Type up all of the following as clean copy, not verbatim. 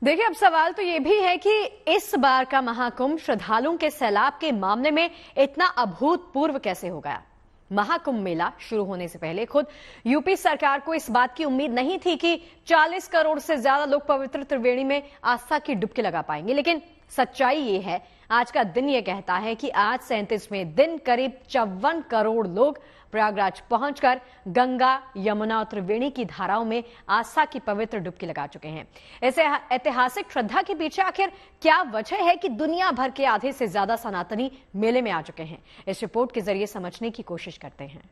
देखिए, अब सवाल तो ये भी है कि इस बार का महाकुंभ श्रद्धालुओं के सैलाब के मामले में इतना अभूतपूर्व कैसे हो गया। महाकुंभ मेला शुरू होने से पहले खुद यूपी सरकार को इस बात की उम्मीद नहीं थी कि 40 करोड़ से ज्यादा लोग पवित्र त्रिवेणी में आस्था की डुबकी लगा पाएंगे, लेकिन सच्चाई ये है, आज का दिन ये कहता है कि आज 37वें दिन करीब 54 करोड़ लोग प्रयागराज पहुंचकर गंगा, यमुना और त्रिवेणी की धाराओं में आस्था की पवित्र डुबकी लगा चुके हैं। इस ऐतिहासिक श्रद्धा के पीछे आखिर क्या वजह है कि दुनिया भर के आधे से ज्यादा सनातनी मेले में आ चुके हैं? इस रिपोर्ट के जरिए समझने की कोशिश करते हैं।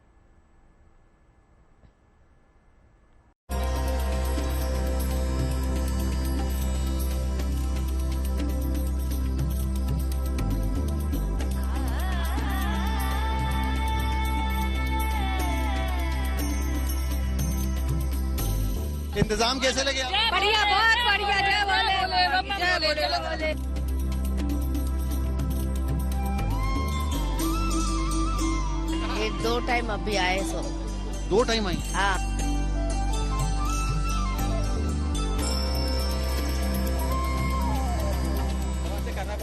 इंतजाम कैसे लगे? बढ़िया, बहुत बढ़िया। जय बोले। ये 2 टाइम अभी आए सो। 2 टाइम आई? हाँ।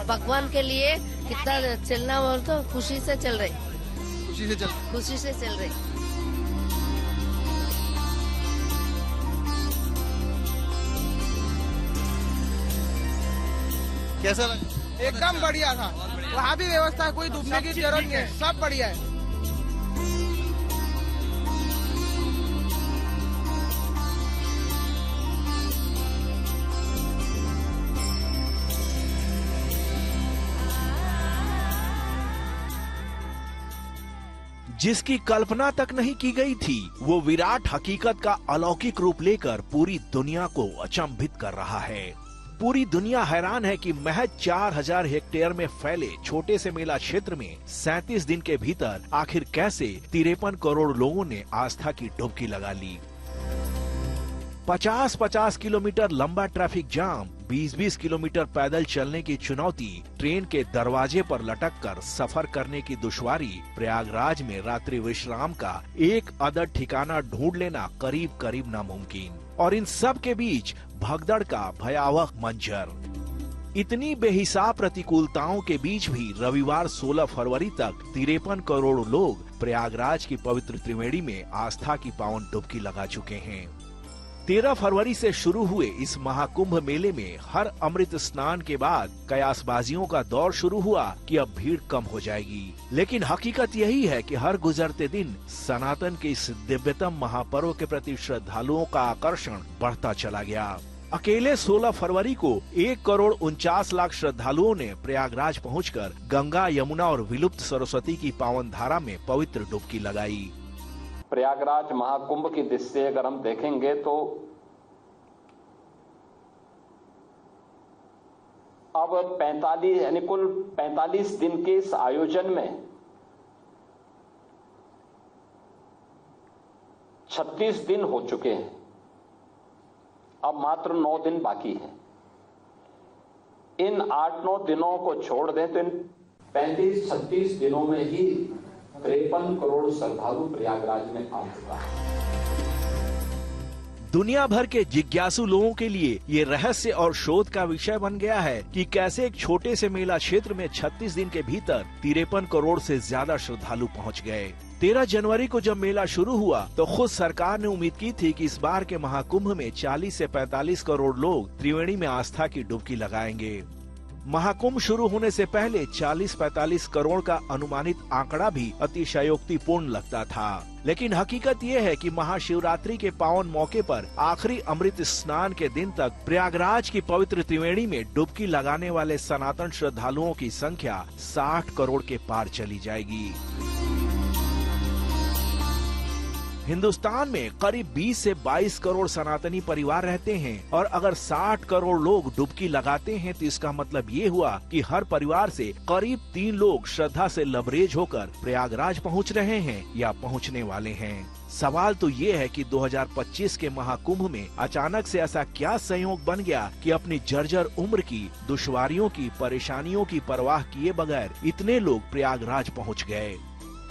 भगवान के लिए कितना चलना बोल तो खुशी से चल रहे। खुशी से चल रहे। कैसा लगा? एकदम बढ़िया था। वहाँ भी व्यवस्था, कोई डूबने की जरूरत नहीं है, सब बढ़िया है। जिसकी कल्पना तक नहीं की गई थी, वो विराट हकीकत का अलौकिक रूप लेकर पूरी दुनिया को अचंभित कर रहा है। पूरी दुनिया हैरान है कि महज 4000 हेक्टेयर में फैले छोटे से मेला क्षेत्र में 37 दिन के भीतर आखिर कैसे 53 करोड़ लोगों ने आस्था की डुबकी लगा ली। 50-50 किलोमीटर लंबा ट्रैफिक जाम, 20-20 किलोमीटर पैदल चलने की चुनौती, ट्रेन के दरवाजे पर लटककर सफर करने की दुश्वारी, प्रयागराज में रात्रि विश्राम का एक अदद ठिकाना ढूंढ लेना करीब करीब नामुमकिन, और इन सब के बीच भगदड़ का भयावह मंजर। इतनी बेहिसाब प्रतिकूलताओं के बीच भी रविवार 16 फरवरी तक 53 करोड़ लोग प्रयागराज की पवित्र त्रिवेणी में आस्था की पावन डुबकी लगा चुके हैं। 13 फरवरी से शुरू हुए इस महाकुंभ मेले में हर अमृत स्नान के बाद कयासबाजियों का दौर शुरू हुआ कि अब भीड़ कम हो जाएगी, लेकिन हकीकत यही है कि हर गुजरते दिन सनातन के इस दिव्यतम महापर्व के प्रति श्रद्धालुओं का आकर्षण बढ़ता चला गया। अकेले 16 फरवरी को 1,49,00,000 श्रद्धालुओं ने प्रयागराज पहुंचकर गंगा, यमुना और विलुप्त सरस्वती की पावन धारा में पवित्र डुबकी लगाई। प्रयागराज महाकुंभ की दृष्टि से अगर हम देखेंगे तो अब 45 यानी कुल 45 दिन के इस आयोजन में 36 दिन हो चुके हैं। अब मात्र 9 दिन बाकी हैं। इन 8-9 दिनों को छोड़ दें तो इन 35-36 दिनों में ही 53 करोड़ श्रद्धालु प्रयागराज में आ चुका है। दुनिया भर के जिज्ञासु लोगों के लिए ये रहस्य और शोध का विषय बन गया है कि कैसे एक छोटे से मेला क्षेत्र में 36 दिन के भीतर 53 करोड़ से ज्यादा श्रद्धालु पहुंच गए। 13 जनवरी को जब मेला शुरू हुआ तो खुद सरकार ने उम्मीद की थी कि इस बार के महाकुंभ में 40 से 45 करोड़ लोग त्रिवेणी में आस्था की डुबकी लगाएंगे। महाकुंभ शुरू होने से पहले 40-45 करोड़ का अनुमानित आंकड़ा भी अतिशयोक्तिपूर्ण लगता था, लेकिन हकीकत ये है कि महाशिवरात्रि के पावन मौके पर आखिरी अमृत स्नान के दिन तक प्रयागराज की पवित्र त्रिवेणी में डुबकी लगाने वाले सनातन श्रद्धालुओं की संख्या 60 करोड़ के पार चली जाएगी। हिंदुस्तान में करीब 20 से 22 करोड़ सनातनी परिवार रहते हैं, और अगर 60 करोड़ लोग डुबकी लगाते हैं तो इसका मतलब ये हुआ कि हर परिवार से करीब 3 लोग श्रद्धा से लबरेज होकर प्रयागराज पहुंच रहे हैं या पहुंचने वाले हैं। सवाल तो ये है कि 2025 के महाकुंभ में अचानक से ऐसा क्या संयोग बन गया कि अपनी जर्जर उम्र की दुश्वारियों की, परेशानियों की परवाह किए बगैर इतने लोग प्रयागराज पहुंच गए।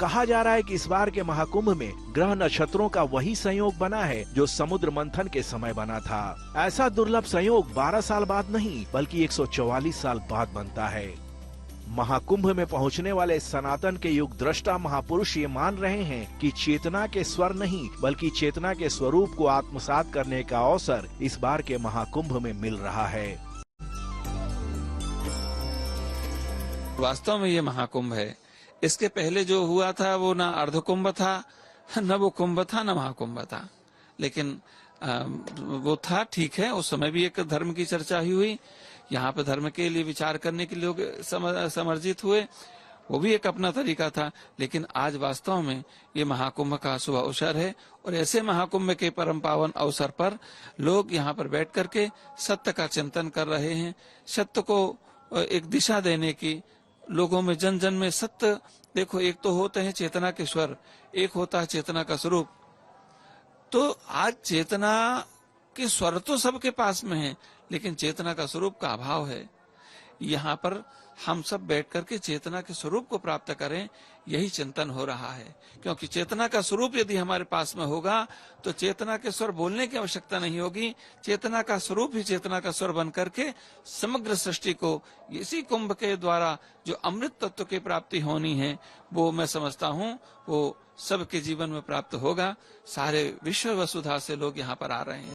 कहा जा रहा है कि इस बार के महाकुंभ में ग्रह नक्षत्रों का वही संयोग बना है जो समुद्र मंथन के समय बना था। ऐसा दुर्लभ संयोग 12 साल बाद नहीं बल्कि 144 साल बाद बनता है। महाकुंभ में पहुंचने वाले सनातन के युग दृष्टा महापुरुष ये मान रहे हैं कि चेतना के स्वर नहीं बल्कि चेतना के स्वरूप को आत्मसात करने का अवसर इस बार के महाकुंभ में मिल रहा है। वास्तव में ये महाकुंभ है। इसके पहले जो हुआ था वो ना अर्धकुंभ था, न वो कुंभ था, न महाकुंभ था, लेकिन वो था, ठीक है। उस समय भी एक धर्म की चर्चा हुई, यहाँ पे धर्म के लिए विचार करने के लिए लोग समर्जित हुए, वो भी एक अपना तरीका था। लेकिन आज वास्तव में ये महाकुंभ का शुभ अवसर है और ऐसे महाकुंभ के परम पावन अवसर पर लोग यहाँ पर बैठ करके सत्य का चिंतन कर रहे हैं। सत्य को एक दिशा देने की, लोगों में जन जन में सत्य, देखो एक तो होते हैं चेतना के स्वर, एक होता है चेतना का स्वरूप। तो आज चेतना के स्वर तो सबके पास में है लेकिन चेतना का स्वरूप का अभाव है। यहाँ पर हम सब बैठ करके चेतना के स्वरूप को प्राप्त करें, यही चिंतन हो रहा है। क्योंकि चेतना का स्वरूप यदि हमारे पास में होगा तो चेतना के स्वर बोलने की आवश्यकता नहीं होगी। चेतना का स्वरूप ही चेतना का स्वर बन करके समग्र सृष्टि को इसी कुंभ के द्वारा जो अमृत तत्व की प्राप्ति होनी है, वो मैं समझता हूँ वो सबके जीवन में प्राप्त होगा। सारे विश्व वसुधा से लोग यहाँ पर आ रहे हैं।